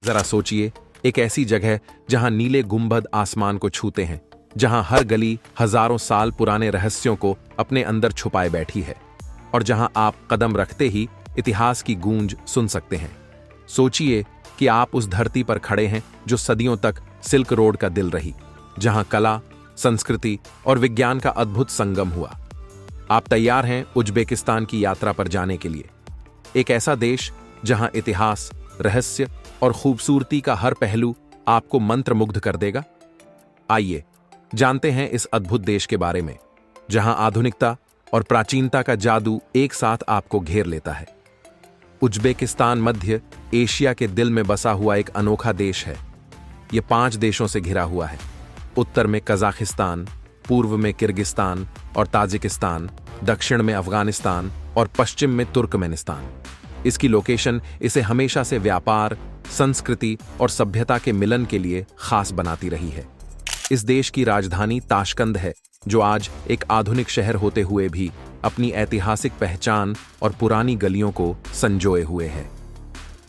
जरा सोचिए, एक ऐसी जगह जहां नीले गुंबद आसमान को छूते हैं, जहां हर गली हजारों साल पुराने रहस्यों को अपने अंदर छुपाए बैठी है और जहां आप कदम रखते ही इतिहास की गूंज सुन सकते हैं। सोचिए कि आप उस धरती पर खड़े हैं जो सदियों तक सिल्क रोड का दिल रही, जहां कला, संस्कृति और विज्ञान का अद्भुत संगम हुआ। आप तैयार हैं उज्बेकिस्तान की यात्रा पर जाने के लिए, एक ऐसा देश जहां इतिहास, रहस्य और खूबसूरती का हर पहलू आपको मंत्रमुग्ध कर देगा। आइए जानते हैं इस अद्भुत देश के बारे में, जहां आधुनिकता और प्राचीनता का जादू एक साथ आपको घेर लेता है। उज्बेकिस्तान मध्य एशिया के दिल में बसा हुआ एक अनोखा देश है। यह 5 देशों से घिरा हुआ है। उत्तर में कजाकिस्तान, पूर्व में किर्गिस्तान और ताजिकिस्तान, दक्षिण में अफगानिस्तान और पश्चिम में तुर्कमेनिस्तान। इसकी लोकेशन इसे हमेशा से व्यापार, संस्कृति और सभ्यता के मिलन के लिए खास बनाती रही है। इस देश की राजधानी ताशकंद है, जो आज एक आधुनिक शहर होते हुए भी अपनी ऐतिहासिक पहचान और पुरानी गलियों को संजोए हुए है।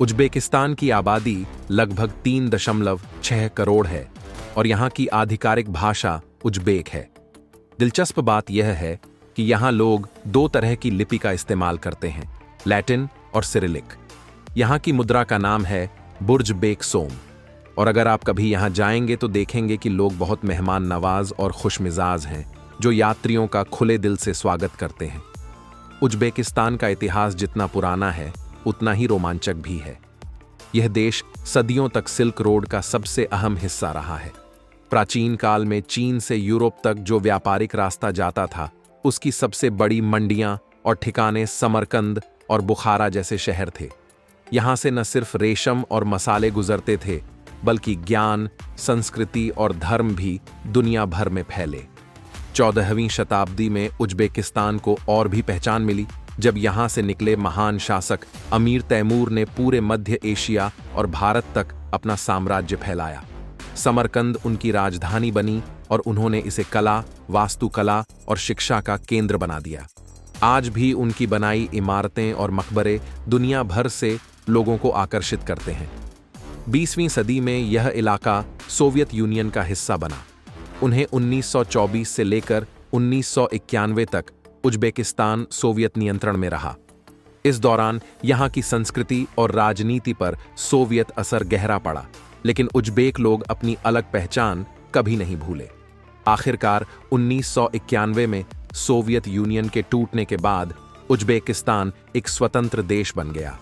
उज्बेकिस्तान की आबादी लगभग 3.6 करोड़ है और यहाँ की आधिकारिक भाषा उज्बेक है। दिलचस्प बात यह है कि यहाँ लोग 2 तरह की लिपि का इस्तेमाल करते हैं, लैटिन और सिरिलिक। यहाँ की मुद्रा का नाम है बुर्ज बेक सोम, और अगर आप कभी यहाँ जाएंगे तो देखेंगे कि लोग बहुत मेहमान नवाज और खुशमिजाज हैं, जो यात्रियों का खुले दिल से स्वागत करते हैं। उज्बेकिस्तान का इतिहास जितना पुराना है, उतना ही रोमांचक भी है। यह देश सदियों तक सिल्क रोड का सबसे अहम हिस्सा रहा है। प्राचीन काल में चीन से यूरोप तक जो व्यापारिक रास्ता जाता था, उसकी सबसे बड़ी मंडियां और ठिकाने समरकंद और बुखारा जैसे शहर थे। यहाँ से न सिर्फ रेशम और मसाले गुजरते थे, बल्कि ज्ञान, संस्कृति और धर्म भी दुनिया भर में फैले। 14वीं शताब्दी में उज्बेकिस्तान को और भी पहचान मिली, जब यहाँ से निकले महान शासक अमीर तैमूर ने पूरे मध्य एशिया और भारत तक अपना साम्राज्य फैलाया। समरकंद उनकी राजधानी बनी और उन्होंने इसे कला, वास्तुकला और शिक्षा का केंद्र बना दिया। आज भी उनकी बनाई इमारतें और मकबरे दुनिया भर से लोगों को आकर्षित करते हैं। 20वीं सदी में यह इलाका सोवियत यूनियन का हिस्सा बना। उन्हें 1924 से लेकर 1991 तक उज्बेकिस्तान सोवियत नियंत्रण में रहा। इस दौरान यहाँ की संस्कृति और राजनीति पर सोवियत असर गहरा पड़ा, लेकिन उज्बेक लोग अपनी अलग पहचान कभी नहीं भूले। आखिरकार 1991 में सोवियत यूनियन के टूटने के बाद उज्बेकिस्तान एक स्वतंत्र देश बन गया।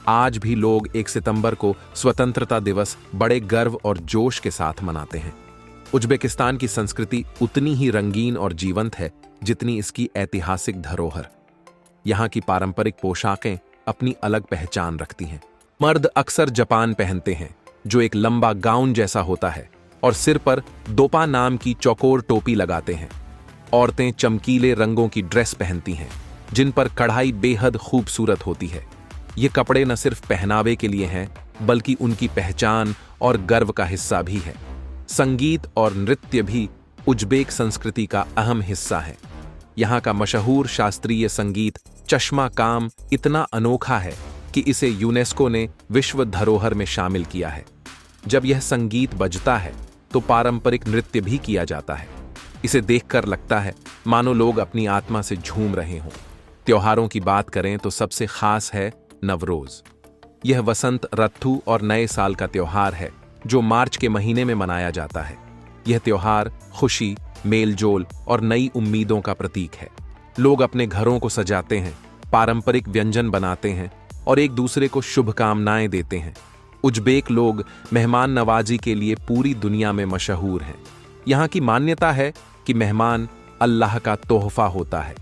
आज भी लोग 1 सितंबर को स्वतंत्रता दिवस बड़े गर्व और जोश के साथ मनाते हैं। उज्बेकिस्तान की संस्कृति उतनी ही रंगीन और जीवंत है जितनी इसकी ऐतिहासिक धरोहर। यहाँ की पारंपरिक पोशाकें अपनी अलग पहचान रखती हैं। मर्द अक्सर जपान पहनते हैं, जो एक लंबा गाउन जैसा होता है, और सिर पर दोपा नाम की चौकोर टोपी लगाते हैं। औरतें चमकीले रंगों की ड्रेस पहनती हैं, जिन पर कढ़ाई बेहद खूबसूरत होती है। ये कपड़े न सिर्फ पहनावे के लिए हैं, बल्कि उनकी पहचान और गर्व का हिस्सा भी है। संगीत और नृत्य भी उज्बेक संस्कृति का अहम हिस्सा है। यहाँ का मशहूर शास्त्रीय संगीत चश्मा काम इतना अनोखा है कि इसे यूनेस्को ने विश्व धरोहर में शामिल किया है। जब यह संगीत बजता है तो पारंपरिक नृत्य भी किया जाता है। इसे देखकर लगता है मानो लोग अपनी आत्मा से झूम रहे हों। त्योहारों की बात करें तो सबसे खास है नवरोज। यह वसंत ऋतु और नए साल का त्योहार है, जो मार्च के महीने में मनाया जाता है। यह त्योहार खुशी, मेलजोल और नई उम्मीदों का प्रतीक है। लोग अपने घरों को सजाते हैं, पारंपरिक व्यंजन बनाते हैं और एक दूसरे को शुभकामनाएं देते हैं। उज्बेक लोग मेहमान नवाजी के लिए पूरी दुनिया में मशहूर हैं। यहाँ की मान्यता है कि मेहमान अल्लाह का तोहफा होता है।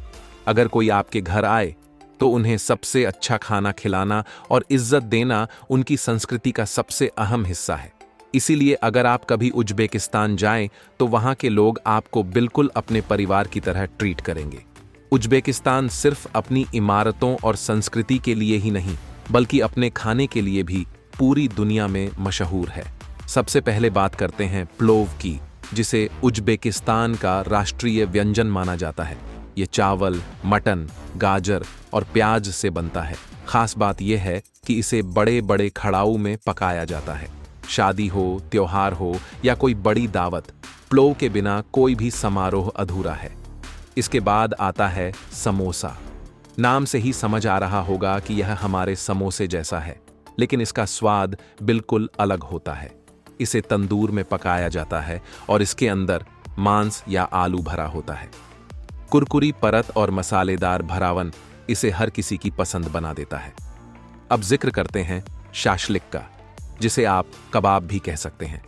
अगर कोई आपके घर आए तो उन्हें सबसे अच्छा खाना खिलाना और इज्जत देना उनकी संस्कृति का सबसे अहम हिस्सा है। इसीलिए अगर आप कभी उज्बेकिस्तान जाएं तो वहाँ के लोग आपको बिल्कुल अपने परिवार की तरह ट्रीट करेंगे। उज्बेकिस्तान सिर्फ अपनी इमारतों और संस्कृति के लिए ही नहीं, बल्कि अपने खाने के लिए भी पूरी दुनिया में मशहूर है। सबसे पहले बात करते हैं प्लोव की, जिसे उज्बेकिस्तान का राष्ट्रीय व्यंजन माना जाता है। ये चावल, मटन, गाजर और प्याज से बनता है। खास बात यह है कि इसे बड़े बड़े खड़ाऊ में पकाया जाता है। शादी हो, त्योहार हो या कोई बड़ी दावत, प्लो के बिना कोई भी समारोह अधूरा है। इसके बाद आता है समोसा। नाम से ही समझ आ रहा होगा कि यह हमारे समोसे जैसा है, लेकिन इसका स्वाद बिल्कुल अलग होता है। इसे तंदूर में पकाया जाता है और इसके अंदर मांस या आलू भरा होता है। कुरकुरी परत और मसालेदार भरावन इसे हर किसी की पसंद बना देता है। अब जिक्र करते हैं शाशलिक का, जिसे आप कबाब भी कह सकते हैं।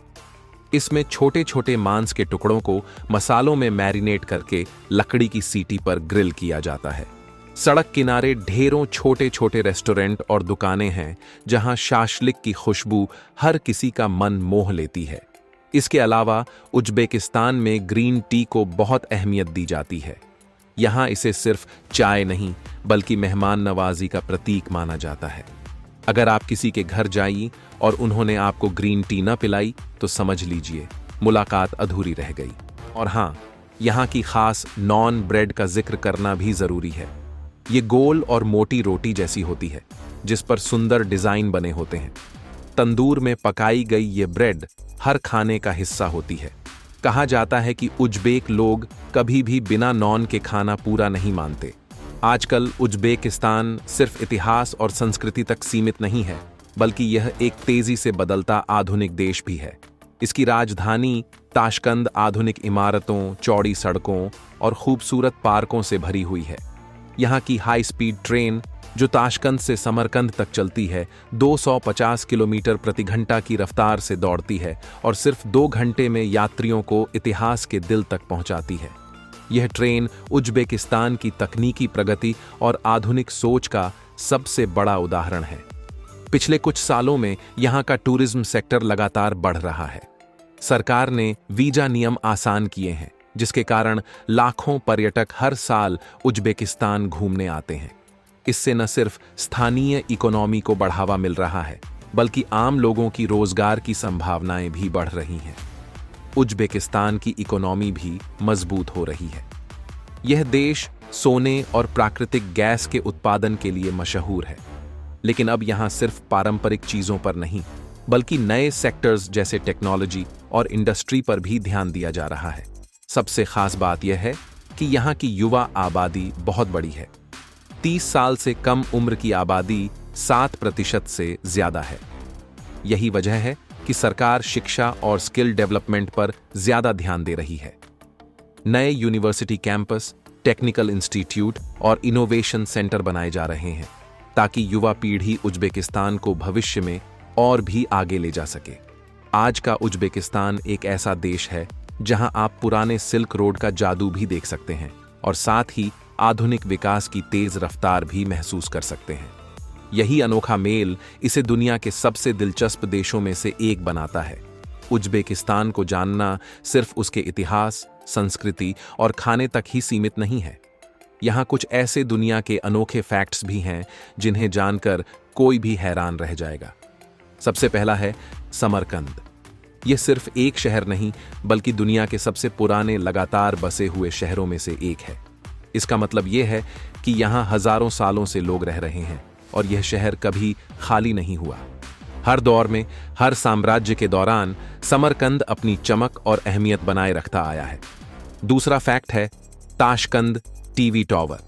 इसमें छोटे छोटे मांस के टुकड़ों को मसालों में मैरिनेट करके लकड़ी की सीटी पर ग्रिल किया जाता है। सड़क किनारे ढेरों छोटे छोटे रेस्टोरेंट और दुकानें हैं जहां शाशलिक की खुशबू हर किसी का मन मोह लेती है। इसके अलावा उज्बेकिस्तान में ग्रीन टी को बहुत अहमियत दी जाती है। यहां इसे सिर्फ चाय नहीं बल्कि मेहमान नवाजी का प्रतीक माना जाता है। अगर आप किसी के घर जाइए और उन्होंने आपको ग्रीन टी न पिलाई तो समझ लीजिए मुलाकात अधूरी रह गई। और हां, यहां की खास नॉन ब्रेड का जिक्र करना भी जरूरी है। ये गोल और मोटी रोटी जैसी होती है जिस पर सुंदर डिजाइन बने होते हैं। तंदूर में पकाई गई ये ब्रेड हर खाने का हिस्सा होती है। कहा जाता है कि उज्बेक लोग कभी भी बिना नॉन के खाना पूरा नहीं मानते। आजकल उज्बेकिस्तान सिर्फ इतिहास और संस्कृति तक सीमित नहीं है, बल्कि यह एक तेजी से बदलता आधुनिक देश भी है। इसकी राजधानी ताशकंद आधुनिक इमारतों, चौड़ी सड़कों और खूबसूरत पार्कों से भरी हुई है। यहाँ की हाई स्पीड ट्रेन जो ताशकंद से समरकंद तक चलती है 250 किलोमीटर प्रति घंटा की रफ्तार से दौड़ती है और सिर्फ 2 घंटे में यात्रियों को इतिहास के दिल तक पहुंचाती है। यह ट्रेन उज्बेकिस्तान की तकनीकी प्रगति और आधुनिक सोच का सबसे बड़ा उदाहरण है। पिछले कुछ सालों में यहाँ का टूरिज्म सेक्टर लगातार बढ़ रहा है। सरकार ने वीजा नियम आसान किए हैं, जिसके कारण लाखों पर्यटक हर साल उज्बेकिस्तान घूमने आते हैं। इससे न सिर्फ स्थानीय इकोनॉमी को बढ़ावा मिल रहा है, बल्कि आम लोगों की रोजगार की संभावनाएं भी बढ़ रही हैं। उज्बेकिस्तान की इकोनॉमी भी मजबूत हो रही है। यह देश सोने और प्राकृतिक गैस के उत्पादन के लिए मशहूर है, लेकिन अब यहां सिर्फ पारंपरिक चीजों पर नहीं, बल्कि नए सेक्टर्स जैसे टेक्नोलॉजी और इंडस्ट्री पर भी ध्यान दिया जा रहा है। सबसे खास बात यह है कि यहाँ की युवा आबादी बहुत बड़ी है। 30 साल से कम उम्र की आबादी 7% से ज्यादा है। यही वजह है कि सरकार शिक्षा और स्किल डेवलपमेंट पर ज्यादा ध्यान दे रही है। नए यूनिवर्सिटी कैंपस, टेक्निकल इंस्टीट्यूट और इनोवेशन सेंटर बनाए जा रहे हैं ताकि युवा पीढ़ी उज्बेकिस्तान को भविष्य में और भी आगे ले जा सके। आज का उज्बेकिस्तान एक ऐसा देश है जहां आप पुराने सिल्क रोड का जादू भी देख सकते हैं और साथ ही आधुनिक विकास की तेज रफ्तार भी महसूस कर सकते हैं। यही अनोखा मेल इसे दुनिया के सबसे दिलचस्प देशों में से एक बनाता है। उज्बेकिस्तान को जानना सिर्फ उसके इतिहास, संस्कृति और खाने तक ही सीमित नहीं है। यहाँ कुछ ऐसे दुनिया के अनोखे फैक्ट्स भी हैं जिन्हें जानकर कोई भी हैरान रह जाएगा। सबसे पहला है समरकंद। यह सिर्फ एक शहर नहीं, बल्कि दुनिया के सबसे पुराने लगातार बसे हुए शहरों में से एक है। इसका मतलब यह है कि यहाँ हजारों सालों से लोग रह रहे हैं और यह शहर कभी खाली नहीं हुआ। हर दौर में, हर साम्राज्य के दौरान समरकंद अपनी चमक और अहमियत बनाए रखता आया है। दूसरा फैक्ट है ताशकंद टीवी टॉवर।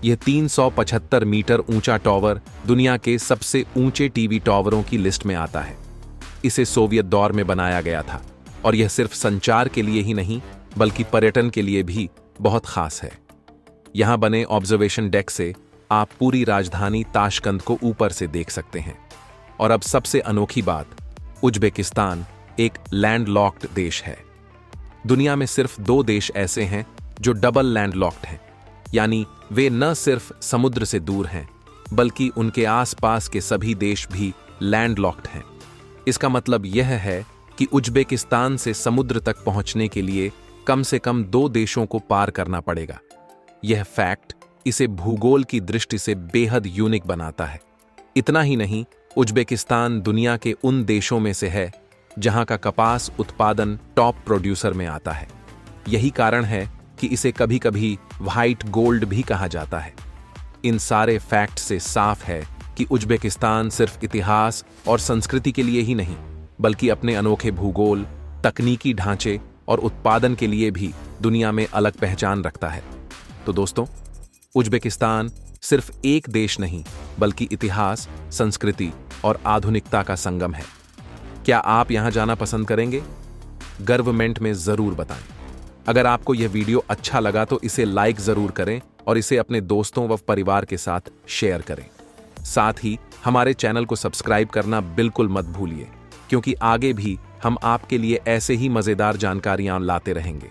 यह 375 मीटर ऊंचा टॉवर दुनिया के सबसे ऊंचे टीवी टॉवरों की लिस्ट में आता है। इसे सोवियत दौर में बनाया गया था और यह सिर्फ संचार के लिए ही नहीं, बल्कि पर्यटन के लिए भी बहुत खास है। यहां बने ऑब्जर्वेशन डेक से आप पूरी राजधानी ताशकंद को ऊपर से देख सकते हैं। और अब सबसे अनोखी बात, उज्बेकिस्तान एक लैंडलॉक्ड देश है। दुनिया में सिर्फ 2 देश ऐसे हैं जो डबल लैंडलॉक्ड हैं, यानी वे न सिर्फ समुद्र से दूर हैं, बल्कि उनके आसपास के सभी देश भी लैंडलॉक्ड हैं। इसका मतलब यह है कि उज्बेकिस्तान से समुद्र तक पहुंचने के लिए कम से कम 2 देशों को पार करना पड़ेगा। यह फैक्ट इसे भूगोल की दृष्टि से बेहद यूनिक बनाता है। इतना ही नहीं, उज्बेकिस्तान दुनिया के उन देशों में से है जहां का कपास उत्पादन टॉप प्रोड्यूसर में आता है। यही कारण है कि कि इसे कभी कभी व्हाइट गोल्ड भी कहा जाता है। इन सारे फैक्ट से साफ है कि उज्बेकिस्तान सिर्फ इतिहास और संस्कृति के लिए ही नहीं, बल्कि अपने अनोखे भूगोल, तकनीकी ढांचे और उत्पादन के लिए भी दुनिया में अलग पहचान रखता है। तो दोस्तों, उज्बेकिस्तान सिर्फ एक देश नहीं, बल्कि इतिहास, संस्कृति और आधुनिकता का संगम है। क्या आप यहां जाना पसंद करेंगे? गर्वमेंट में जरूर बताएं। अगर आपको यह वीडियो अच्छा लगा तो इसे लाइक जरूर करें और इसे अपने दोस्तों व परिवार के साथ शेयर करें। साथ ही हमारे चैनल को सब्सक्राइब करना बिल्कुल मत भूलिए, क्योंकि आगे भी हम आपके लिए ऐसे ही मजेदार जानकारियां लाते रहेंगे।